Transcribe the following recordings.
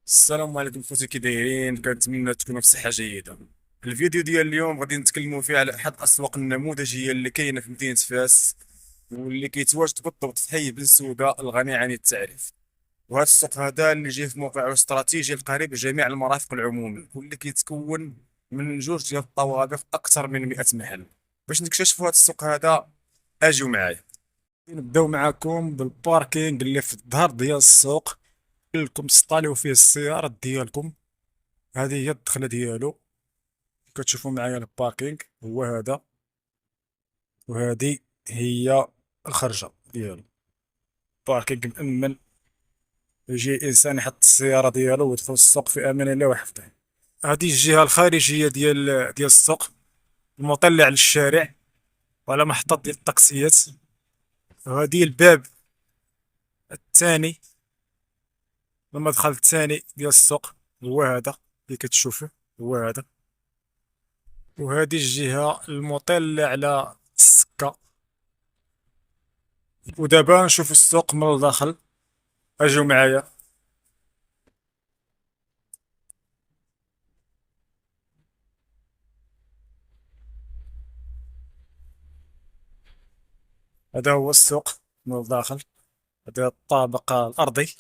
السلام عليكم خوتي، كي دايرين؟ كنتمنى تكونوا بصحة جيدة. الفيديو ديال اليوم غادي نتكلموا فيه على احد الاسواق النموذجية اللي كاينة في مدينة فاس، واللي كيتواجد بالضبط في حي بن سوده الغني عن التعريف. وهذا السوق هذا اللي جاي في موقعه الاستراتيجي القريب لجميع المرافق العمومية، واللي كيتكون من جوج ديال الطوابق في اكثر من 100 محل. باش نكتشفوا هذا السوق هذا اجيو معايا. نبداو معاكم بالباركينغ اللي في الظهر ديال السوق، لكم تسطاليو فيه السيارات ديالكم. هذه هي الدخلة ديالو، كتشوفوا معايا الباركينغ هو هذا، وهذه هي الخرجة ديالو. باركينغ مأمن، يجي إنسان يحط السيارة ديالو ويدخل السوق في أمان الله وحفظه. هذه الجهة الخارجية ديال السوق، المطلة على الشارع وعلى محطة ديال الطاكسيات. وهذه الباب الثاني، المدخل الثاني ديال السوق هو هذا اللي كتشوفه، هو هذا. وهذه الجهة المطلة على السكة. ودابا نشوف السوق من الداخل، اجيو معايا. هذا هو السوق من الداخل، هذا الطابق الأرضي.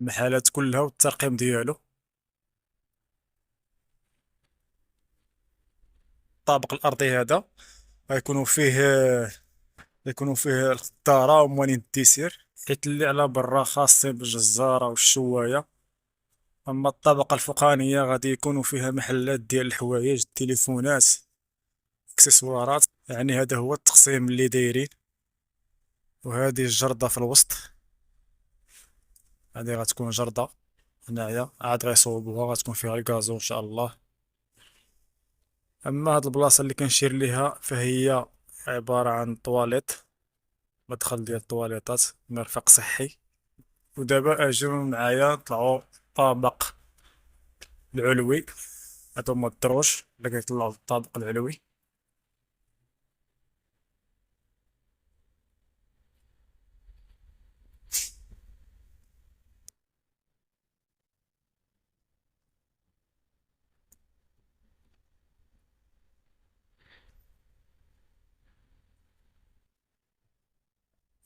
المحلات كلها والترقيم ديالو. الطابق الأرضي هذا غيكونوا فيه الخضارة وموالين الديسير، حيت اللي على برا خاصين بالجزارة والشواية. أما الطبقة الفوقانية غادي يكونوا فيها محلات ديال الحوايج، التليفونات، اكسسوارات. يعني هذا هو التقسيم اللي دايرين. وهذه الجردة في الوسط، هذه غتكون جردة هنايا، عاد غيصوبوها غتكون فيها الكازو إن شاء الله. اما هاد البلاصه اللي كنشير ليها فهي عباره عن طواليت، مدخل ديال الطواليطات، مرفق صحي. ودابا اجيو معايا نطلعو الطابق العلوي. هادو هما الدروج اللي كيطلعو للطابق العلوي.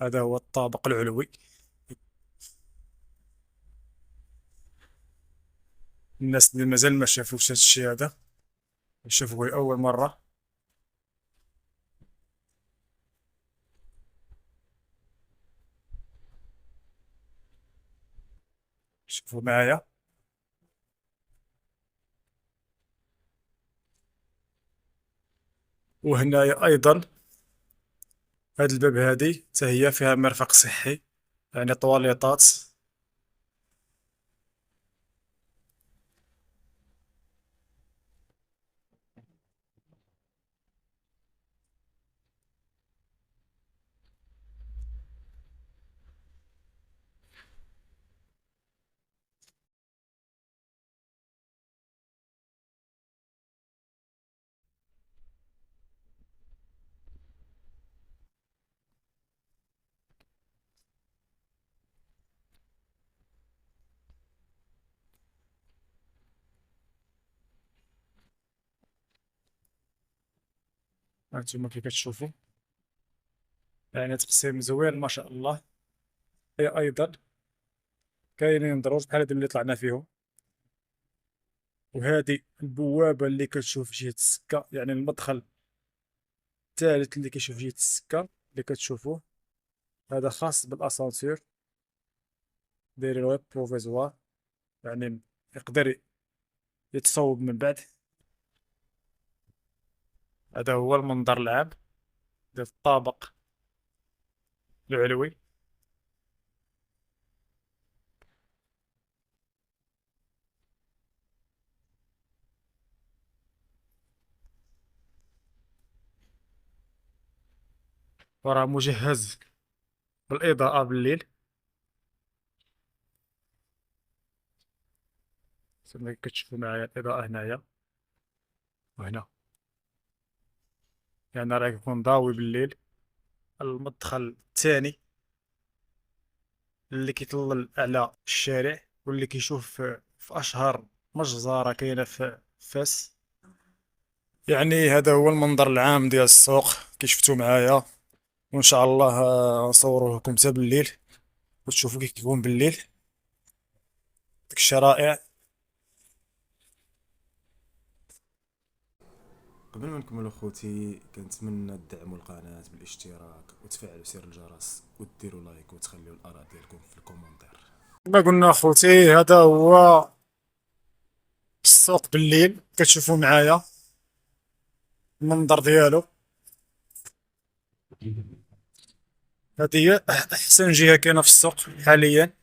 هذا هو الطابق العلوي. الناس اللي مازال ما شافوش هاد الشي هذا يشوفوه اول مره. شوفوا معايا. وهنايا ايضا هاد الباب هادي حتى هي فيها مرفق صحي، يعني طواليطات. هانتوما كي كتشوفوا، يعني تقسيم زوين ما شاء الله. هي ايضا كاينين دروج بحال هادو اللي طلعنا فيهم. وهذه البوابة اللي كتشوف جهة السكة، يعني المدخل الثالث اللي كيشوف جهة السكة اللي كتشوفوه. هذا خاص بالأسانسير، دايرين ويب بروفيزوار، يعني يقدر يتصوب من بعد. هذا هو المنظر العام ديال الطابق العلوي. وراه مجهز بالإضاءة بالليل. كما كتشوفوا معايا الإضاءة هنايا وهنا، يعني راه كيكون ضاوي بالليل. المدخل الثاني اللي كيطل على الشارع، واللي كيشوف في اشهر مجزرة كاينة في فاس. يعني هذا هو المنظر العام ديال السوق كي شفتو معايا. وان شاء الله نصوروه لكم حتى بالليل وتشوفوا كيف كيكون بالليل. داك الشيء رائع. قبل ما نكملوا خوتي كنتمنى تدعموا القناة بالاشتراك وتفعلوا زر الجرس وديروا لايك وتخليوا الآراء ديالكم في الكومنتير. كما قلنا خوتي هذا هو السوق بالليل، كتشوفوا معايا المنظر ديالو. هذه هي احسن جهة كاينة في السوق حاليا.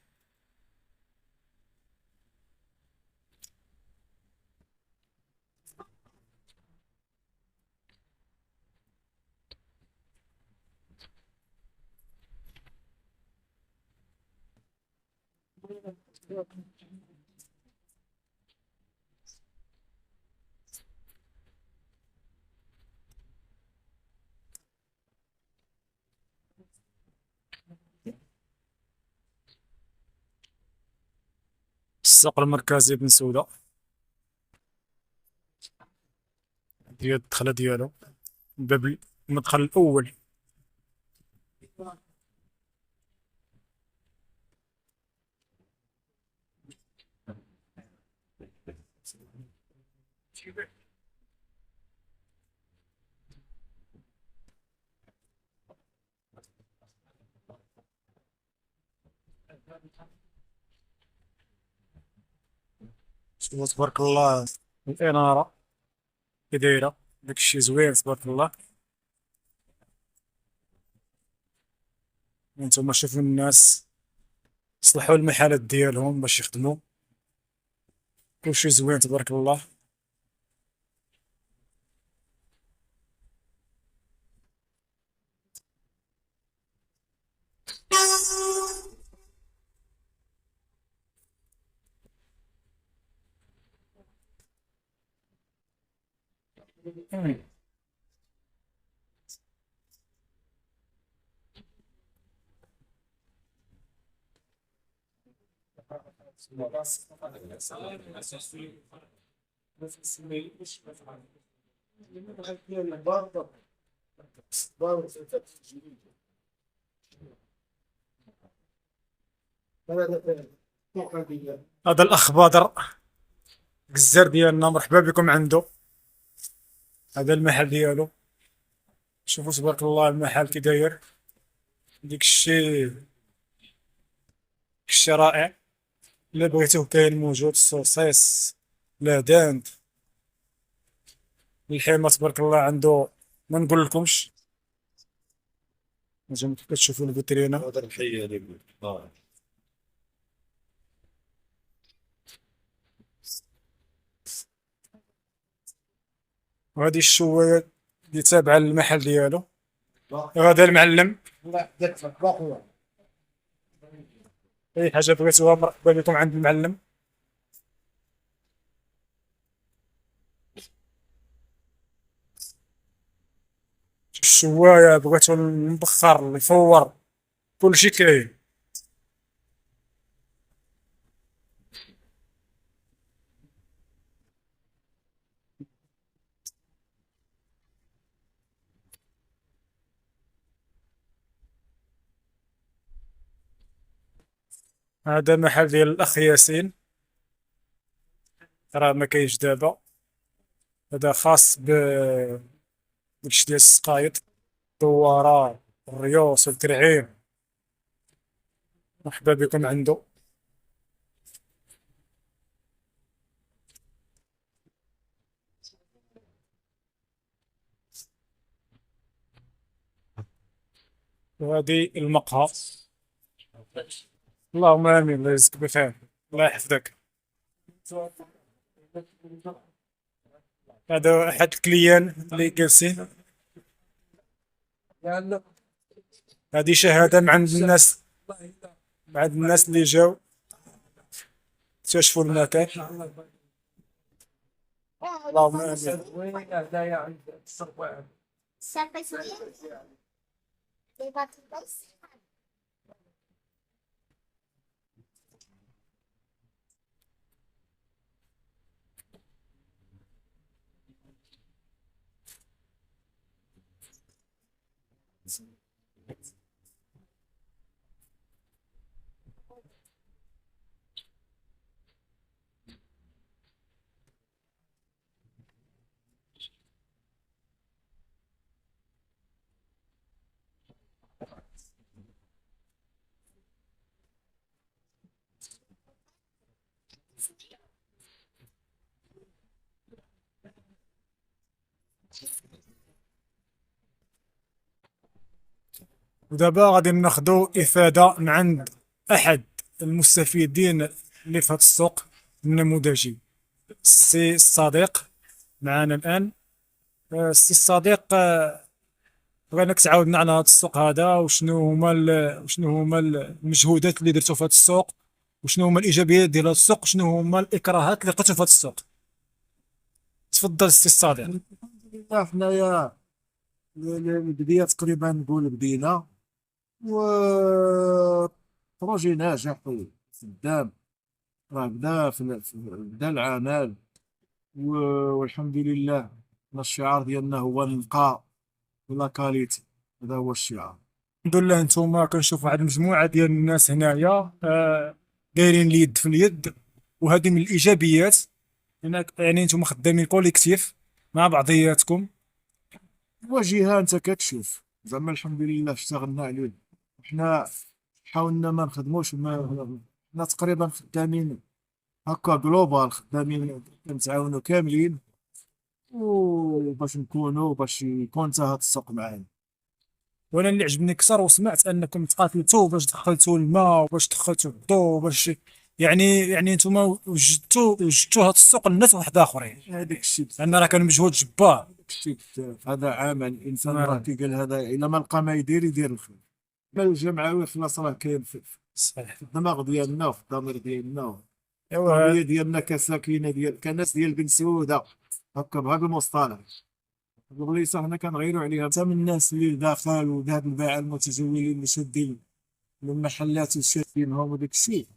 السوق المركزي بن سوده، ديال الدخلة ديالو، باب المدخل الأول. شوفوا تبارك الله الإنارة كي دايرة، داكشي زوين تبارك الله. وانتم شوفوا الناس صلحوا المحلات ديالهم باش يخدموا، كلشي زوين تبارك الله. هذا الأخ بدر الجزار ديالنا، مرحبا بكم عنده. هذا المحل ديالو، شوفوا تبارك الله المحل كي داير. ديك الشي رائع. إلا بغيتوه كاين موجود السوسيس، لا داند، الحيمة تبارك الله عنده ما نقولكمش. نجم كتشوفوا الفيترينا. هذا الحية اللي وهذه الشواية اللي تابعة للمحل ديالو. وهذا المعلم، أي حاجة بغيتوها مرحبا بكم عند المعلم. الشواية بغيتو المبخر يفور، كلشي كاين. هذا محل ديال الأخ ياسين، راه ما كاينش دابا. هذا خاص داكشي ديال السقايط، الدوارة، الريوس والكرعين. مرحبا بكم عنده. وهذه المقهى. اللهم آمين، الله يجزيك بخير، الله يحفظك. هذا أحد الكليان اللي جالسين. هذه شهادة من عند الناس، من عند الناس اللي جاو اكتشفوا المكان. اللهم آمين. ودابا غادي ناخدو إفادة من عند أحد المستفيدين اللي في هاد السوق النموذجي، السي الصديق معانا الآن. السي الصديق، بغيناك تعاودنا على هاد السوق هذا، وشنو هما المجهودات اللي درتو في هاد السوق، وشنو هما الإيجابيات ديال هاد السوق، وشنو هما الإكراهات اللي لقيتو في هاد السوق. تفضل السي الصديق. لا حنايا البداية تقريبا نقول بدينا و بروجي ناجح خدام، راه بدا العمل والحمد لله. حنا الشعار ديالنا هو نبقى بلا كاليتي، هذا هو الشعار. الحمد لله. نتوما كنشوف واحد المجموعة ديال الناس هنايا دايرين اليد في اليد، وهذه من الإيجابيات. يعني نتوما خدامين كوليكتيف مع بعضياتكم. الواجهة انت كتشوف زعما الحمد لله اشتغلنا عليه. حنا حاولنا ما نخدموش حنا تقريبا خدامين هكا جلوبال، خدامين كنتعاونوا كاملين وباش نكونوا باش يكون حتى هاد السوق معانا. وانا اللي عجبني كثر وسمعت انكم تقاتلتوا باش دخلتوا الماء وباش دخلتوا الضوء باش يعني نتوما وجدتوا هاد السوق لناس واحد اخرين. هذاك الشيء لان راه كان مجهود جبار. هذاك الشيء في هذا عمل الانسان راه كي قال هذا الا ما لقى ما يدير الخير. ما الجمعوي خلاص راه كاين صحيح. في الدماغ ديالنا وفي الضمير ديالنا. ايوا القضيه ديالنا كساكنه كناس ديال بن سوده هكا بهذا المصطلح. البليصه حنا كنغيروا عليها حتى من الناس اللي داخل وهاد الباعه المتجولين اللي شادين من المحلات وشادينهم وداك الشيء.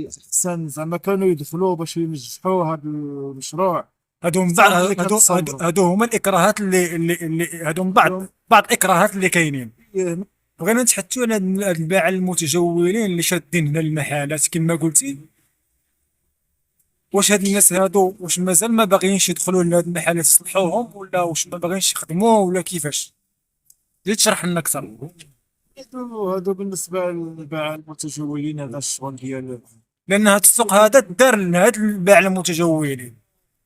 احسن زعما كانوا يدخلوا باش ينجحوا هذا المشروع. هادو من صح بعض اللي كتصوروا. هادو هما الاكراهات اللي هادو من بعض الاكراهات اللي كاينين. بغينا نتحدثوا على هاد الباعة المتجولين اللي شادين هنا المحلات كما قلتي. واش هاد الناس هادو واش مازال ما باغيينش يدخلوا لهاد المحلات يصلحوهم، ولا واش ما باغيينش يخدموا، ولا كيفاش؟ زيد تشرح لنا اكثر. هادو بالنسبه للباعة المتجولين هذا الشغل ديال لان هاد السوق هذا دار لهاد الباعة المتجولين،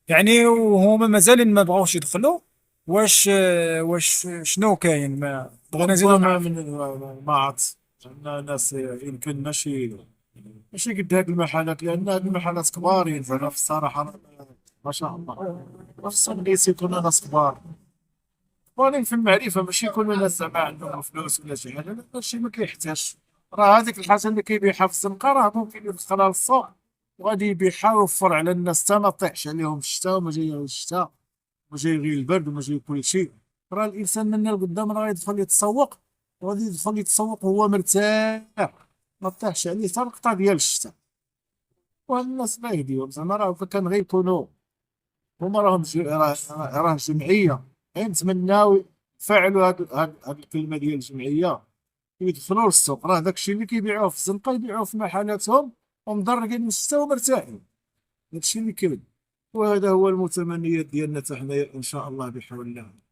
يعني وهما مازالين ما بغاوش يدخلوا. واش شنو كاين؟ ما بغينا نزيدو ربما من ما عرفت عندنا ناس يمكن ماشي قد هاد المحلات، لان هاد المحلات كبارين زعما في الصراحه ما شاء الله. خصهم الناس يكونوا ناس كبار كبارين في المعرفه، ماشي يكونوا ناس زعما عندهم فلوس ولا شي حاجه. لا هادشي ما كيحتاجش. راه هذيك الحاجه اللي كيبيعها في الزنقه راه ممكن يدخلها للسوق وغادي يبيعها ويوفر على الناس حتى ما طيحش عليهم الشتاء وما جاي الشتاء وما جاي غير البرد وما جاي كل شيء. راه الانسان من القدام راه يدخل يتسوق وغادي يدخل يتسوق وهو مرتاح، ما طيحش عليه حتى القطع ديال الشتاء. والناس ما يهديهم زعما راه كان غير يكونوا هما راهم راه جمعيه. نتمناو يفعلوا هاد الكلمه ديال الجمعيه ويدخلوا للسوق. راه داك الشيء اللي كيبيعوه في الزنقه يبيعوه في محلاتهم ومضرقين من الشتاء ومرتاحين. داك الشيء اللي كاين، وهذا هو المتمنيات ديالنا حتى حنايا ان شاء الله بحول الله.